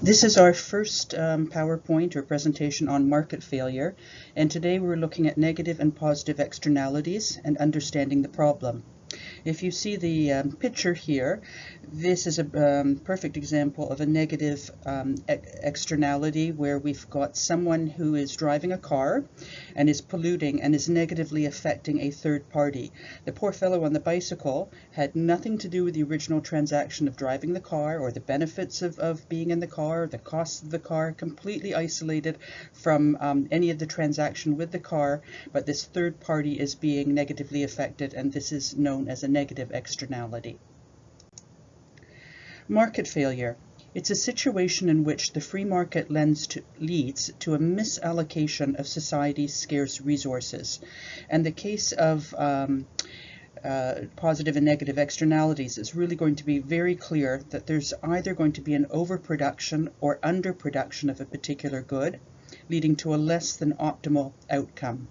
This is our first PowerPoint or presentation on market failure, and today we're looking at negative and positive externalities and understanding the problem. If you see the picture here, this is a perfect example of a negative externality where we've got someone who is driving a car and is polluting and is negatively affecting a third party. The poor fellow on the bicycle had nothing to do with the original transaction of driving the car or the benefits of being in the car, the costs of the car, completely isolated from any of the transaction with the car, but this third party is being negatively affected, and this is known as a negative externality. Market failure. It's a situation in which the free market leads to a misallocation of society's scarce resources. And the case of positive and negative externalities is really going to be very clear that there's either going to be an overproduction or underproduction of a particular good, leading to a less than optimal outcome.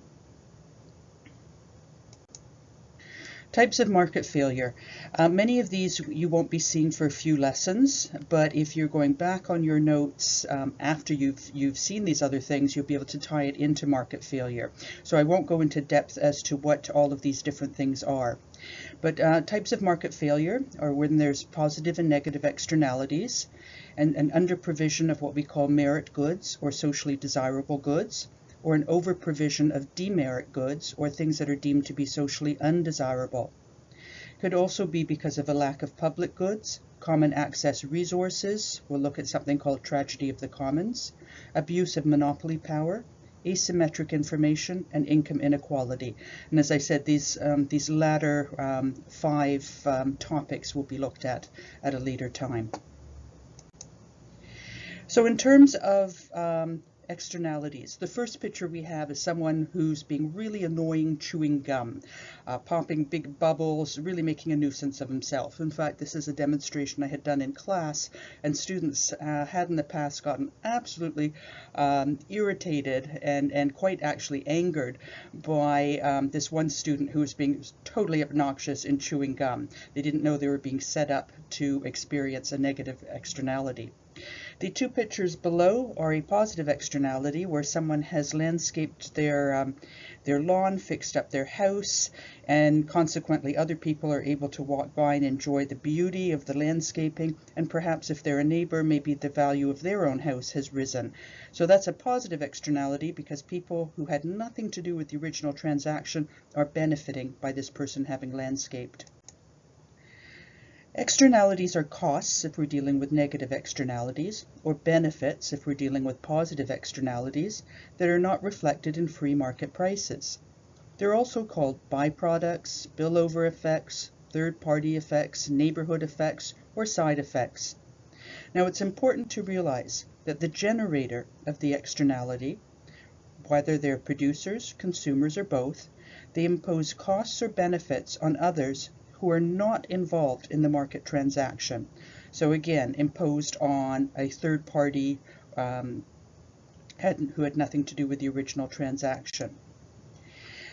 Types of market failure. Many of these you won't be seeing for a few lessons, but if you're going back on your notes after you've seen these other things, you'll be able to tie it into market failure. So I won't go into depth as to what all of these different things are. But types of market failure are when there's positive and negative externalities and an under-provision of what we call merit goods or socially desirable goods, or an over-provision of demerit goods, or things that are deemed to be socially undesirable. Could also be because of a lack of public goods, common access resources, we'll look at something called tragedy of the commons, abuse of monopoly power, asymmetric information, and income inequality. And as I said, these latter five topics will be looked at a later time. So in terms of externalities. The first picture we have is someone who's being really annoying chewing gum, popping big bubbles, really making a nuisance of himself. In fact, this is a demonstration I had done in class, and students had in the past gotten absolutely irritated and quite actually angered by this one student who was being totally obnoxious in chewing gum. They didn't know they were being set up to experience a negative externality. The two pictures below are a positive externality where someone has landscaped their lawn, fixed up their house, and consequently other people are able to walk by and enjoy the beauty of the landscaping, and perhaps if they're a neighbor, maybe the value of their own house has risen. So that's a positive externality because people who had nothing to do with the original transaction are benefiting by this person having landscaped. Externalities are costs if we're dealing with negative externalities, or benefits if we're dealing with positive externalities that are not reflected in free market prices. They're also called byproducts, spillover effects, third-party effects, neighborhood effects, or side effects. Now it's important to realize that the generator of the externality, whether they're producers, consumers, or both, they impose costs or benefits on others who are not involved in the market transaction. So again, imposed on a third party who had nothing to do with the original transaction.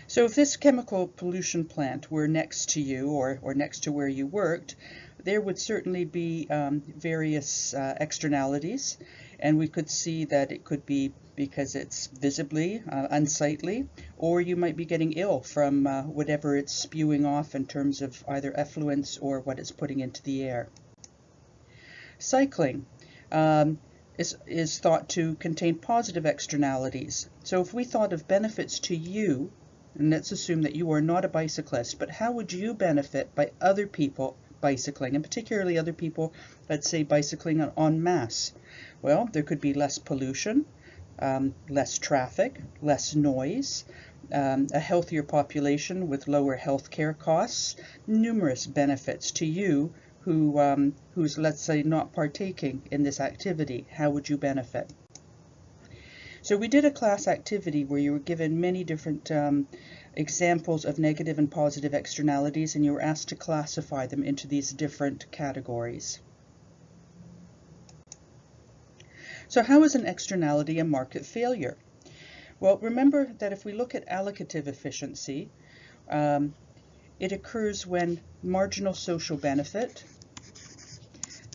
So if this chemical pollution plant were next to you or next to where you worked, there would certainly be various externalities, and we could see that it could be because it's visibly unsightly, or you might be getting ill from whatever it's spewing off in terms of either effluents or what it's putting into the air. Cycling is thought to contain positive externalities. So if we thought of benefits to you, and let's assume that you are not a bicyclist, but how would you benefit by other people bicycling, and particularly other people, let's say, bicycling en masse? Well, there could be less pollution, less traffic, less noise, a healthier population with lower health care costs, numerous benefits to you who's, let's say, not partaking in this activity. How would you benefit? So we did a class activity where you were given many different examples of negative and positive externalities, and you were asked to classify them into these different categories. So how is an externality a market failure? Well, remember that if we look at allocative efficiency, it occurs when marginal social benefit,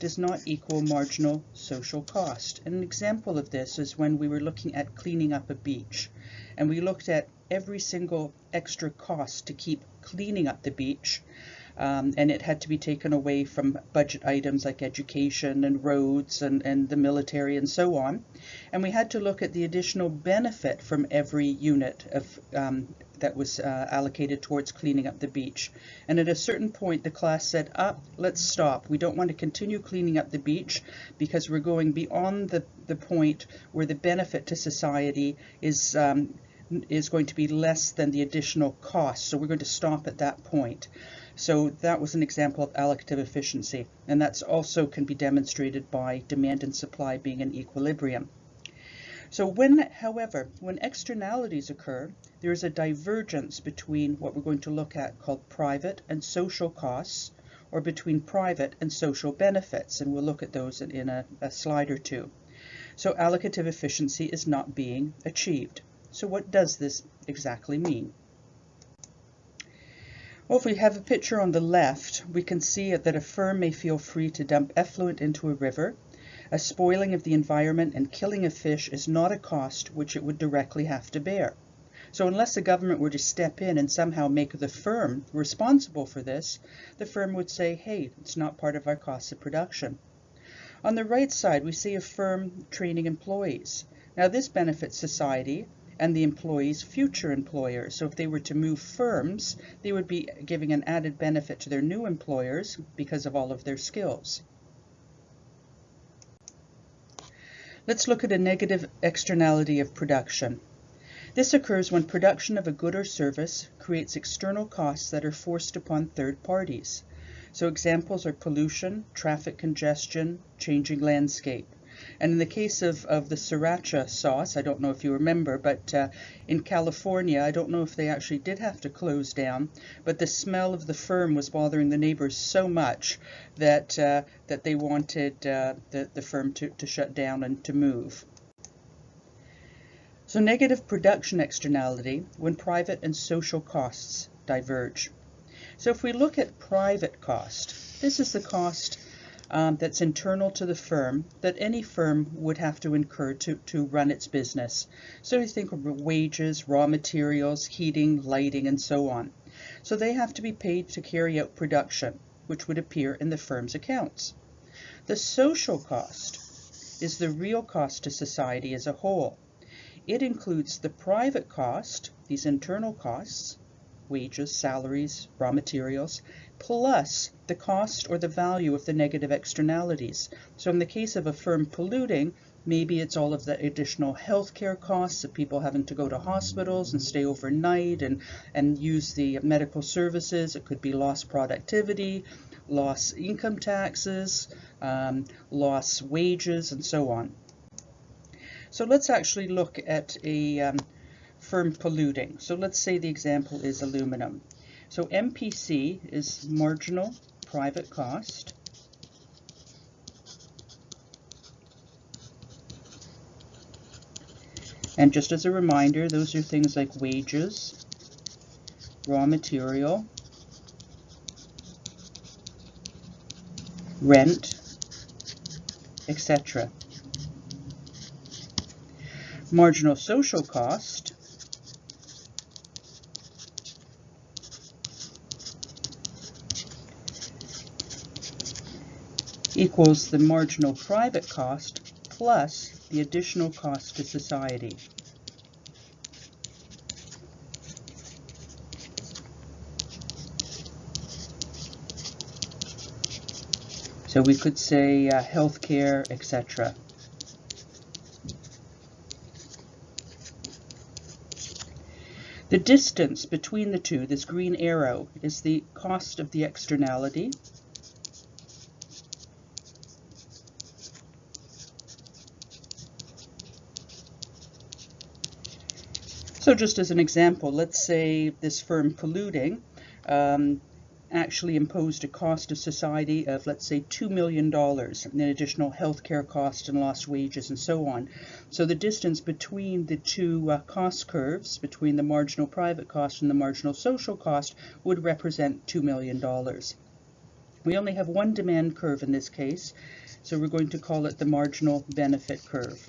does not equal marginal social cost. And an example of this is when we were looking at cleaning up a beach, and we looked at every single extra cost to keep cleaning up the beach, and it had to be taken away from budget items like education and roads and the military and so on. And we had to look at the additional benefit from every unit of that was allocated towards cleaning up the beach. And at a certain point, the class said, let's stop. We don't want to continue cleaning up the beach because we're going beyond the point where the benefit to society is going to be less than the additional cost. So we're going to stop at that point. So that was an example of allocative efficiency. And that's also can be demonstrated by demand and supply being in equilibrium. So however, when externalities occur, there is a divergence between what we're going to look at called private and social costs, or between private and social benefits, and we'll look at those in a slide or two. So allocative efficiency is not being achieved. So what does this exactly mean? Well, if we have a picture on the left, we can see that a firm may feel free to dump effluent into a river. A spoiling of the environment and killing of fish is not a cost which it would directly have to bear. So unless the government were to step in and somehow make the firm responsible for this, the firm would say, hey, it's not part of our cost of production. On the right side, we see a firm training employees. Now this benefits society and the employees' future employers. So if they were to move firms, they would be giving an added benefit to their new employers because of all of their skills. Let's look at a negative externality of production. This occurs when production of a good or service creates external costs that are forced upon third parties. So examples are pollution, traffic congestion, changing landscape. And in the case of the sriracha sauce, I don't know if you remember, but in California, I don't know if they actually did have to close down, but the smell of the firm was bothering the neighbors so much that that they wanted the firm to shut down and to move. So negative production externality when private and social costs diverge. So if we look at private cost, this is the cost that's internal to the firm that any firm would have to incur to run its business. So you think of wages, raw materials, heating, lighting, and so on. So they have to be paid to carry out production, which would appear in the firm's accounts. The social cost is the real cost to society as a whole. It includes the private cost, these internal costs, wages, salaries, raw materials, plus the cost or the value of the negative externalities. So in the case of a firm polluting, maybe it's all of the additional healthcare costs of people having to go to hospitals and stay overnight and use the medical services. It could be lost productivity, lost income taxes, lost wages, and so on. So let's actually look at a firm polluting. So let's say the example is aluminum. So MPC is marginal private cost. And just as a reminder, those are things like wages, raw material, rent, etc. Marginal social cost equals the marginal private cost plus the additional cost to society. So we could say healthcare, etc. The distance between the two, this green arrow, is the cost of the externality. So just as an example, let's say this firm polluting actually imposed a cost to society of, let's say, $2 million in additional healthcare costs and lost wages and so on. So the distance between the two cost curves, between the marginal private cost and the marginal social cost, would represent $2 million. We only have one demand curve in this case, so we're going to call it the marginal benefit curve.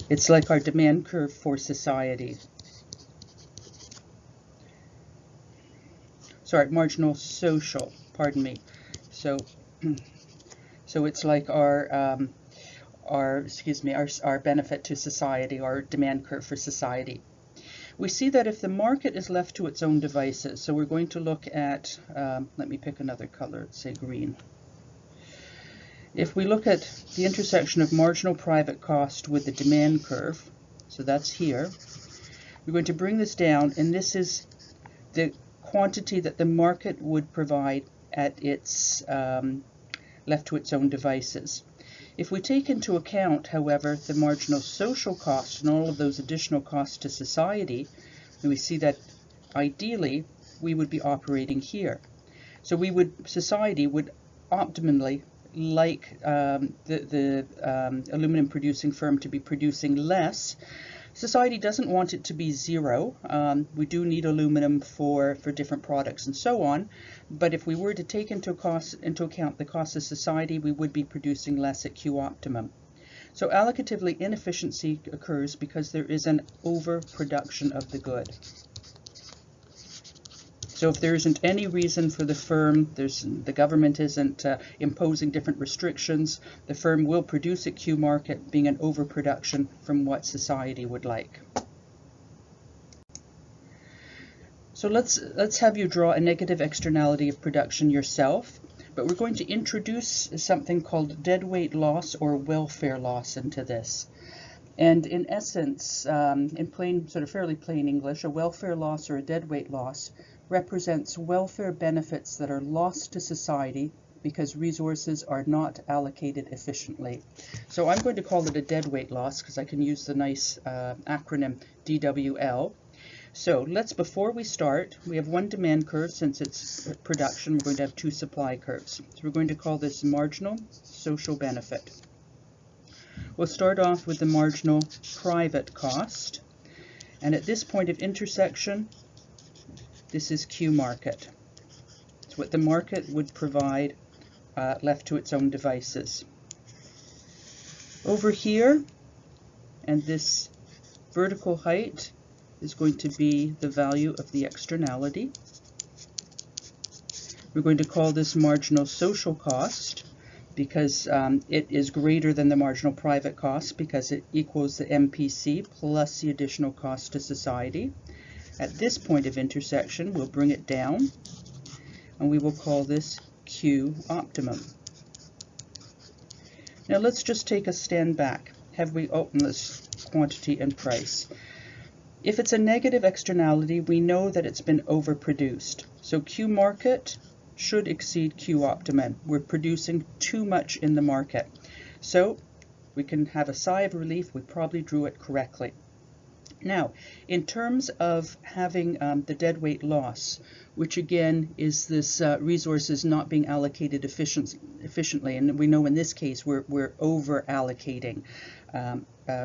It's like our demand curve for society. Sorry, marginal social, pardon me. So it's like our benefit to society, our demand curve for society. We see that if the market is left to its own devices, so we're going to look at, let me pick another color, let's say green. If we look at the intersection of marginal private cost with the demand curve, so that's here, we're going to bring this down, and this is the quantity that the market would provide at its left to its own devices. If we take into account, however, the marginal social cost and all of those additional costs to society, then we see that ideally we would be operating here. So society would optimally like the aluminum producing firm to be producing less. Society doesn't want it to be zero. We do need aluminum for different products and so on, but if we were to take into account the cost of society, we would be producing less at Q optimum. So allocatively, inefficiency occurs because there is an overproduction of the good. So if there isn't any reason for the firm, the government isn't imposing different restrictions, the firm will produce at Q market, being an overproduction from what society would like. So let's have you draw a negative externality of production yourself, but we're going to introduce something called deadweight loss or welfare loss into this. And in essence, in fairly plain English, a welfare loss or a deadweight loss represents welfare benefits that are lost to society because resources are not allocated efficiently. So I'm going to call it a deadweight loss because I can use the nice acronym DWL. So before we start, we have one demand curve. Since it's production, we're going to have two supply curves. So we're going to call this marginal social benefit. We'll start off with the marginal private cost, and at this point of intersection, this is Q market. It's what the market would provide left to its own devices. Over here, and this vertical height is going to be the value of the externality. We're going to call this marginal social cost because it is greater than the marginal private cost because it equals the MPC plus the additional cost to society. At this point of intersection, we'll bring it down, and we will call this Q optimum. Now let's just take a stand back. Have we opened this quantity and price? If it's a negative externality, we know that it's been overproduced. So Q market should exceed Q optimum. We're producing too much in the market. So we can have a sigh of relief. We probably drew it correctly. Now, in terms of having the deadweight loss, which again is this resources not being allocated efficiently, and we know in this case we're over allocating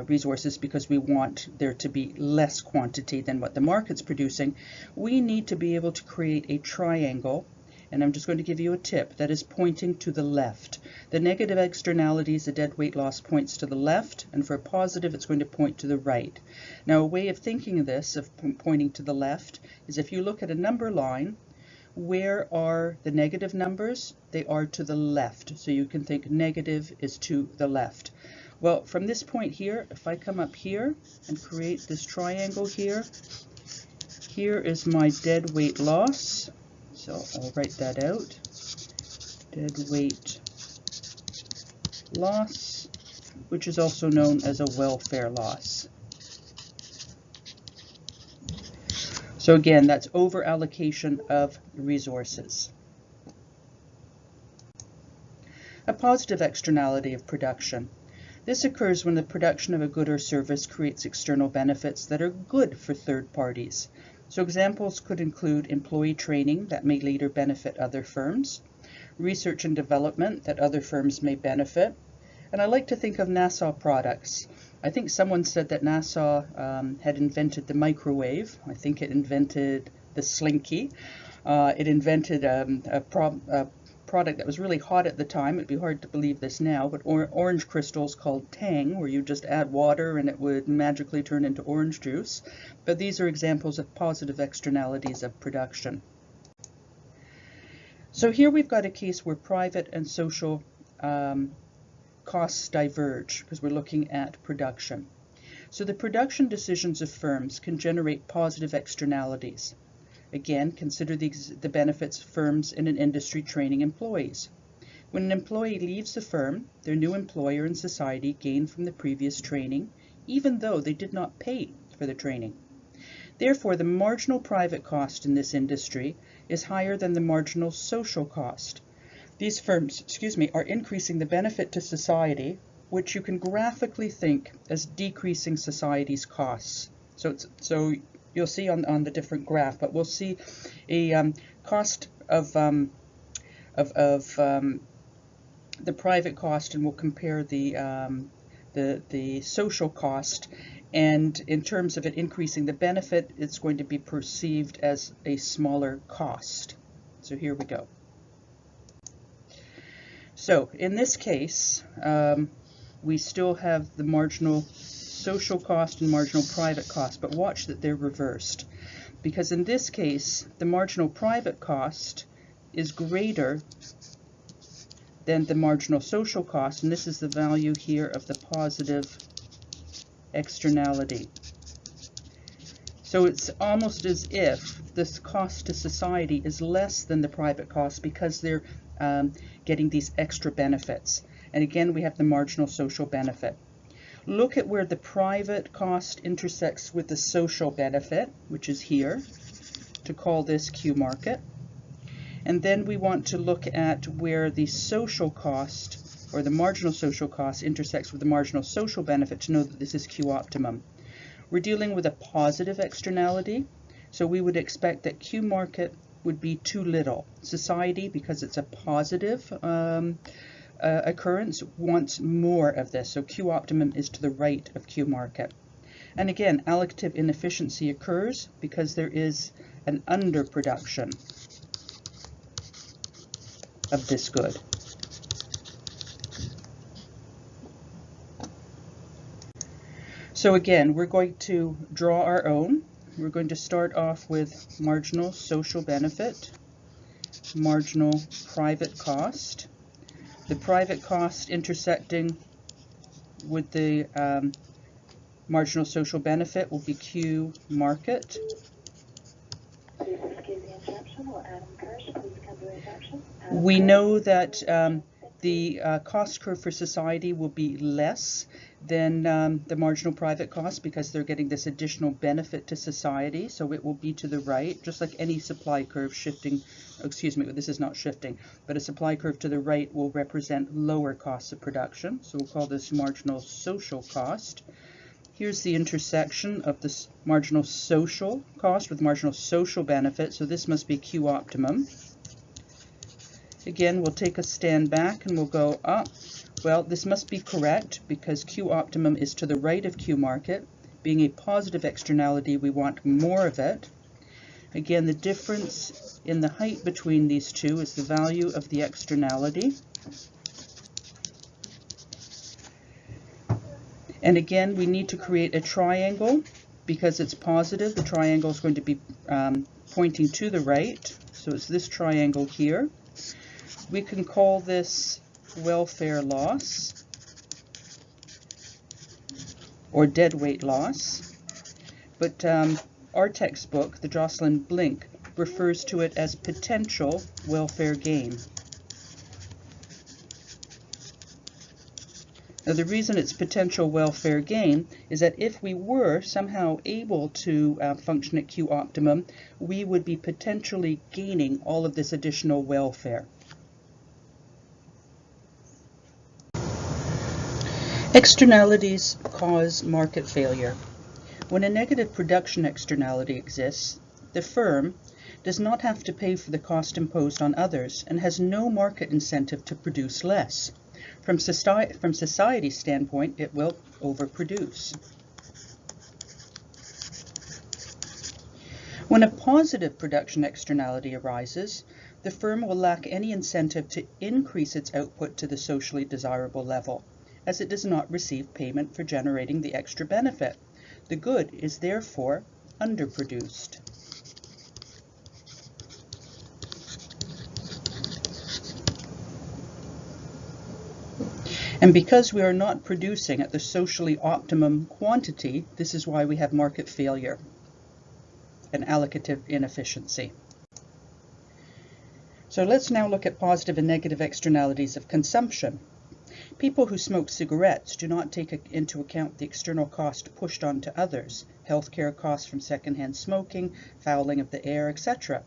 resources because we want there to be less quantity than what the market's producing, we need to be able to create a triangle. And I'm just going to give you a tip that is pointing to the left. The negative externalities, the deadweight loss points to the left, and for a positive it's going to point to the right. Now a way of thinking of this, of pointing to the left, is if you look at a number line, where are the negative numbers? They are to the left. So you can think negative is to the left. Well, from this point here, if I come up here and create this triangle here, here is my deadweight loss. So I'll write that out. Deadweight loss, which is also known as a welfare loss. So again, that's over allocation of resources. A positive externality of production. This occurs when the production of a good or service creates external benefits that are good for third parties. So examples could include employee training that may later benefit other firms, research and development that other firms may benefit, and I like to think of NASA products. I think someone said that NASA had invented the microwave. I think it invented the Slinky. It invented a product that was really hot at the time. It'd be hard to believe this now, but orange crystals called Tang, where you just add water and it would magically turn into orange juice. But these are examples of positive externalities of production. So here we've got a case where private and social costs diverge because we're looking at production. So the production decisions of firms can generate positive externalities. Again, consider the benefits firms in an industry training employees. When an employee leaves the firm, their new employer and society gain from the previous training, even though they did not pay for the training. Therefore, the marginal private cost in this industry is higher than the marginal social cost. These firms, are increasing the benefit to society, which you can graphically think as decreasing society's costs. So you'll see on the different graph, but we'll see a cost of the private cost, and we'll compare the social cost. And in terms of it increasing the benefit, it's going to be perceived as a smaller cost. So here we go. So in this case, we still have the marginal social cost and marginal private cost, but watch that they're reversed. Because in this case, the marginal private cost is greater than the marginal social cost, and this is the value here of the positive externality. So it's almost as if this cost to society is less than the private cost because they're getting these extra benefits. And again, we have the marginal social benefit. Look at where the private cost intersects with the social benefit, which is here, to call this Q market. And then we want to look at where the social cost, or the marginal social cost, intersects with the marginal social benefit to know that this is Q optimum. We're dealing with a positive externality, so we would expect that Q market would be too little. Society, because it's a positive occurrence, wants more of this, so Q optimum is to the right of Q market. And again, allocative inefficiency occurs because there is an underproduction of this good. So again, we're going to draw our own. We're going to start off with marginal social benefit, marginal private cost. The private cost intersecting with the marginal social benefit will be Q market. We know that the cost curve for society will be less than the marginal private cost because they're getting this additional benefit to society, so it will be to the right, just like any supply curve shifting. Excuse me, this is not shifting, but a supply curve to the right will represent lower costs of production, so we'll call this marginal social cost. Here's the intersection of this marginal social cost with marginal social benefit, so this must be Q optimum. Again, we'll take a stand back and we'll go up. Well, this must be correct because Q optimum is to the right of Q market. Being a positive externality, we want more of it. Again, the difference in the height between these two is the value of the externality. And again, we need to create a triangle because it's positive. The triangle is going to be pointing to the right. So it's this triangle here. We can call this welfare loss or deadweight loss. But our textbook, the Jocelyn Blink, refers to it as potential welfare gain. Now, the reason it's potential welfare gain is that if we were somehow able to function at Q optimum, we would be potentially gaining all of this additional welfare. Externalities cause market failure. When a negative production externality exists, the firm does not have to pay for the cost imposed on others and has no market incentive to produce less. From society's standpoint, it will overproduce. When a positive production externality arises, the firm will lack any incentive to increase its output to the socially desirable level, as it does not receive payment for generating the extra benefit. The good is therefore underproduced. And because we are not producing at the socially optimum quantity, this is why we have market failure and allocative inefficiency. So let's now look at positive and negative externalities of consumption. People who smoke cigarettes do not take into account the external cost pushed onto others, healthcare costs from secondhand smoking, fouling of the air, etc.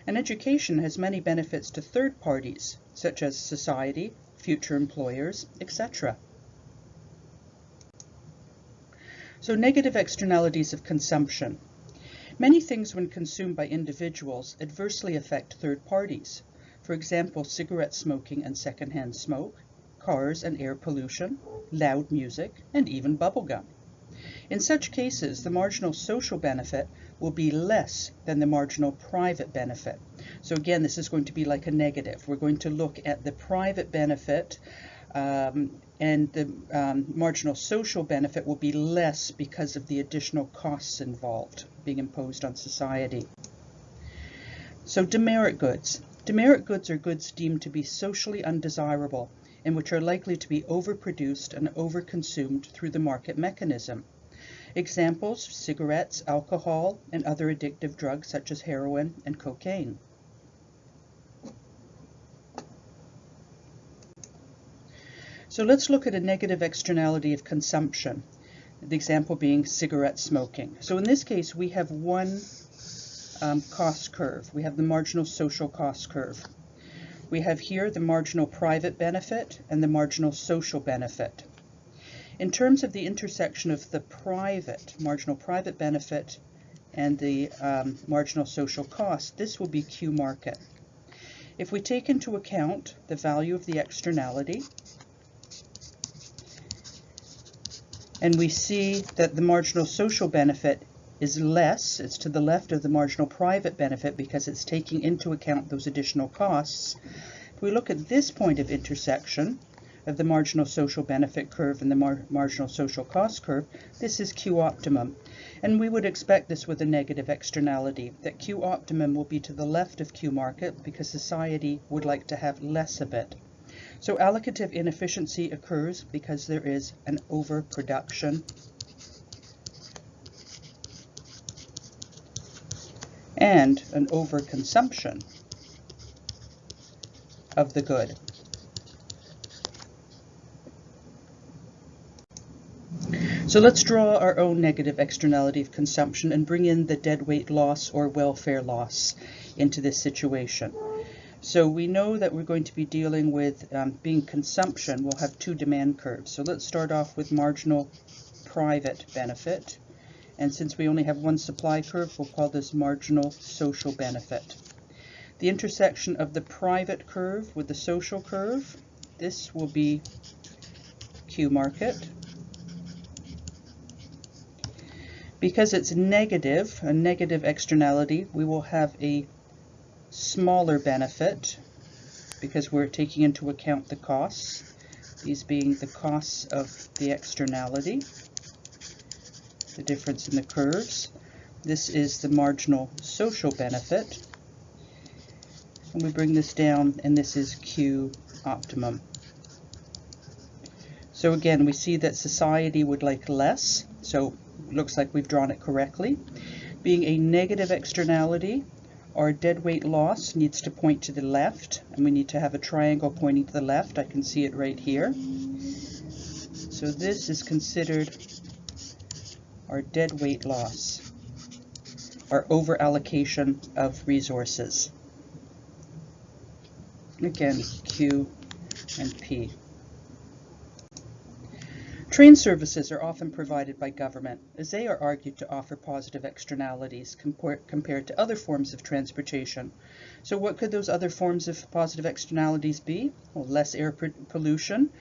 And education has many benefits to third parties, such as society, future employers, etc. So negative externalities of consumption. Many things when consumed by individuals adversely affect third parties. For example, cigarette smoking and secondhand smoke, cars and air pollution, loud music, and even bubblegum. In such cases, the marginal social benefit will be less than the marginal private benefit. So again, this is going to be like a negative. We're going to look at the private benefit and the marginal social benefit will be less because of the additional costs involved being imposed on society. So demerit goods. Demerit goods are goods deemed to be socially undesirable and which are likely to be overproduced and overconsumed through the market mechanism. Examples: cigarettes, alcohol, and other addictive drugs such as heroin and cocaine. So let's look at a negative externality of consumption, the example being cigarette smoking. So in this case, we have one cost curve. We have the marginal social cost curve. We have here the marginal private benefit and the marginal social benefit. In terms of the intersection of the marginal private benefit and the marginal social cost, this will be Q market. If we take into account the value of the externality, and we see that the marginal social benefit is less, it's to the left of the marginal private benefit because it's taking into account those additional costs. If we look at this point of intersection of the marginal social benefit curve and the marginal social cost curve, this is Q optimum. And we would expect this with a negative externality, that Q optimum will be to the left of Q market because society would like to have less of it. So allocative inefficiency occurs because there is an overproduction and an overconsumption of the good. So let's draw our own negative externality of consumption and bring in the deadweight loss or welfare loss into this situation. So we know that we're going to be dealing with being consumption, we'll have two demand curves. So let's start off with marginal private benefit. And since we only have one supply curve, we'll call this marginal social benefit. The intersection of the private curve with the social curve, this will be Q market. Because it's negative, a negative externality, we will have a smaller benefit because we're taking into account the costs, these being the costs of the externality, the difference in the curves. This is the marginal social benefit, and we bring this down, and this is Q optimum. So again, we see that society would like less, so it looks like we've drawn it correctly. Being a negative externality, our deadweight loss needs to point to the left, and we need to have a triangle pointing to the left. I can see it right here. So this is considered our deadweight loss, our over-allocation of resources. Again, Q and P. Train services are often provided by government, as they are argued to offer positive externalities compared to other forms of transportation. So what could those other forms of positive externalities be? Well, less air pollution,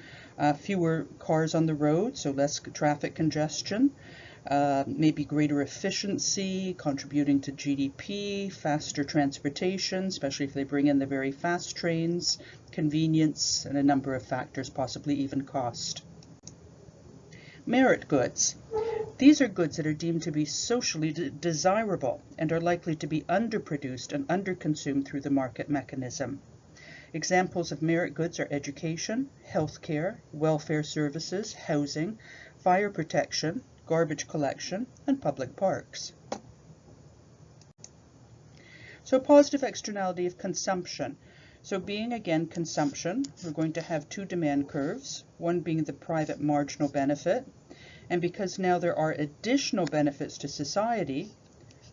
fewer cars on the road, so less traffic congestion, maybe greater efficiency, contributing to GDP, faster transportation, especially if they bring in the very fast trains, convenience, and a number of factors, possibly even cost. Merit goods. These are goods that are deemed to be socially desirable and are likely to be underproduced and underconsumed through the market mechanism. Examples of merit goods are education, healthcare, welfare services, housing, fire protection, garbage collection, and public parks. So positive externality of consumption. So being again consumption, we're going to have two demand curves, one being the private marginal benefit, and because now there are additional benefits to society,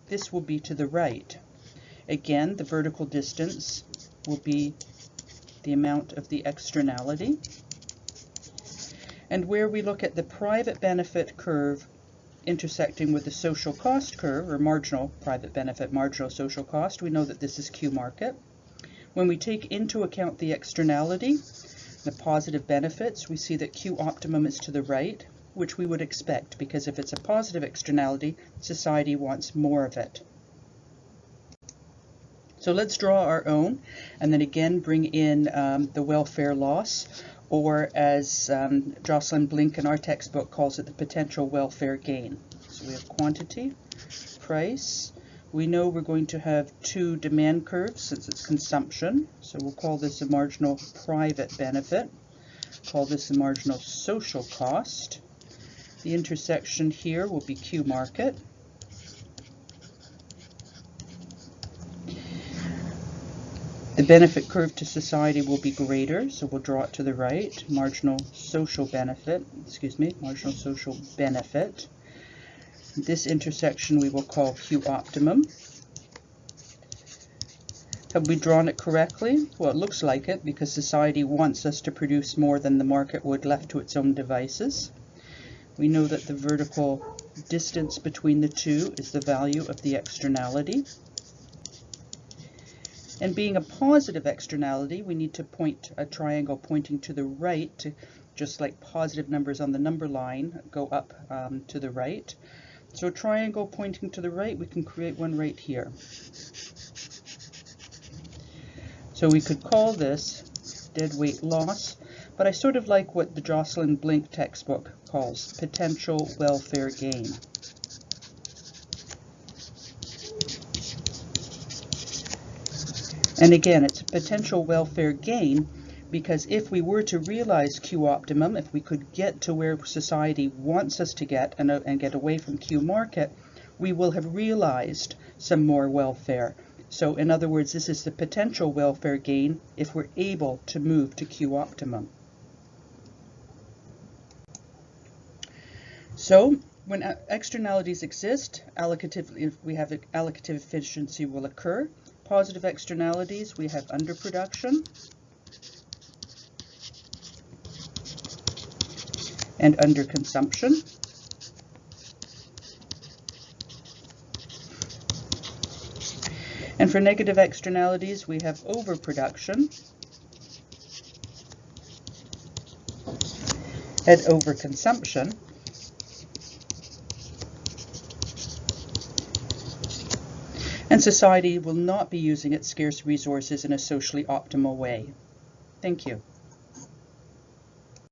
this will be to the right. Again, the vertical distance will be the amount of the externality. And where we look at the private benefit curve intersecting with the social cost curve, or marginal private benefit, marginal social cost, we know that this is Q market. When we take into account the externality, the positive benefits, we see that Q optimum is to the right, which we would expect, because if it's a positive externality, society wants more of it. So let's draw our own, and then again bring in the welfare loss, or as Jocelyn Blink in our textbook calls it, the potential welfare gain. So we have quantity, price. We know we're going to have two demand curves since it's consumption, so we'll call this a marginal private benefit, call this a marginal social cost. The intersection here will be Q market. The benefit curve to society will be greater, so we'll draw it to the right, marginal social benefit, marginal social benefit. This intersection we will call Q optimum. Have we drawn it correctly? Well, it looks like it, because society wants us to produce more than the market would left to its own devices. We know that the vertical distance between the two is the value of the externality. And being a positive externality, we need to point a triangle pointing to the right, to, just like positive numbers on the number line go up to the right. So a triangle pointing to the right, we can create one right here. So we could call this deadweight loss, but I sort of like what the Jocelyn Blink textbook calls potential welfare gain. And again, it's a potential welfare gain because if we were to realize Q optimum, if we could get to where society wants us to get and get away from Q market, we will have realized some more welfare. So in other words, this is the potential welfare gain if we're able to move to Q optimum. So when externalities exist, if we have allocative efficiency will occur. Positive externalities, we have underproduction and underconsumption. And for negative externalities, we have overproduction and overconsumption. And society will not be using its scarce resources in a socially optimal way. Thank you.